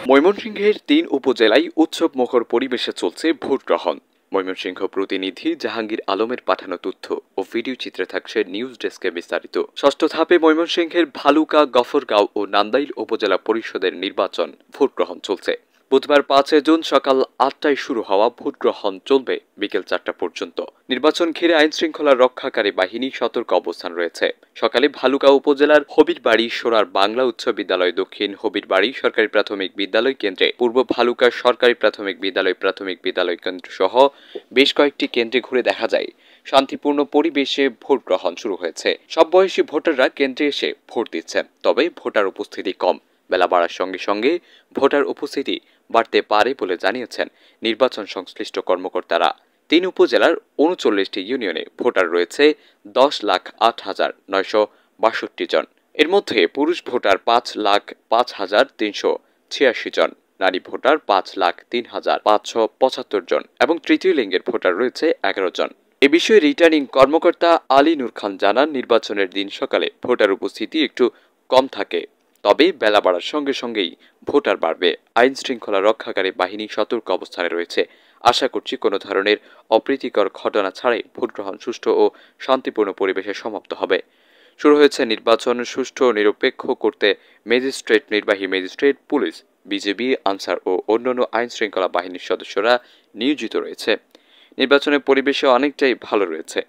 ময়মনসিংহের ৩ উপজেলায় উৎসবমুখর পরিবেশে চলছে ভোট গ্রহণ। ময়মনসিংহ প্রতিনিধি জাহাঙ্গীর আলমের পাঠানো তথ্য ও ভিডিও চিত্রে থাকছে নিউজ ডেস্কে বিস্তারিত। ষষ্ঠ ধাপে ময়মনসিংহের ভালুকা, গফরগাঁও ও নান্দাইল উপজেলা পরিষদের নির্বাচন ভোট গ্রহণ চলছে। বুধবার ৫ জুন সকাল ৮টায় শুরু হওয়া ভোট গ্রহণ চলবে বিকেল ৪টা পর্যন্ত। নির্বাচন ঘিরে আইনশৃঙ্খলা রক্ষাকারী বাহিনী সতর্ক অবস্থান রয়েছে। সকালে ভালুকা উপজেলার হবিরবাড়ি সোনার বাংলা উচ্চ বিদ্যালয়, দক্ষিণ হবিরবাড়ি সরকারি প্রাথমিক বিদ্যালয় কেন্দ্রে, পূর্ব ভালুকা সরকারি প্রাথমিক বিদ্যালয় কেন্দ্র সহ বেশ কয়েকটি কেন্দ্রে ঘুরে দেখা যায় শান্তিপূর্ণ পরিবেশে ভোট গ্রহণ শুরু হয়েছে। সব বয়সী ভোটাররা কেন্দ্রে এসে ভোট দিচ্ছেন, তবে ভোটার উপস্থিতি কম। বেলা বাড়ার সঙ্গে সঙ্গে ভোটার উপস্থিতি বাড়তে পারে বলে জানিয়েছেন নির্বাচন সংশ্লিষ্ট কর্মকর্তারা। ৩ উপজেলার ৩৯টি ইউনিয়নে ভোটার রয়েছে ১০,০৮,৯৬২ জন। এর মধ্যে পুরুষ ভোটার ৫,০৫,৩৮৬ জন, নারী ভোটার ৫,০৩,৫৭৫ জন এবং তৃতীয় লিঙ্গের ভোটার রয়েছে ১১ জন। এ বিষয়ে রিটার্নিং কর্মকর্তা আলী নূর খান জানান, নির্বাচনের দিন সকালে ভোটার উপস্থিতি একটু কম থাকে, তবে বেলা বাড়ার সঙ্গে সঙ্গেই ভোটার বাড়বে। আইন শৃঙ্খলা রক্ষাকারী বাহিনী সতর্ক অবস্থানে রয়েছে। আশা করছি কোনো ধরনের অপ্রীতিকর ঘটনা ছাড়াই ভোটগ্রহণ সুষ্ঠু ও শান্তিপূর্ণ পরিবেশে সমাপ্ত হবে। শুরু হয়েছে নির্বাচন সুষ্ঠু ও নিরপেক্ষ করতে ম্যাজিস্ট্রেট, নির্বাহী ম্যাজিস্ট্রেট, পুলিশ, বিজিবি, আনসার ও অন্যান্য আইন শৃঙ্খলা বাহিনীর সদস্যরা নিয়োজিত রয়েছে। নির্বাচনের পরিবেশও অনেকটাই ভালো রয়েছে।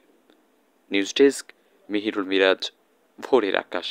নিউজ ডেস্ক, মিহিরুল মিরাজ, ভোরের আকাশ।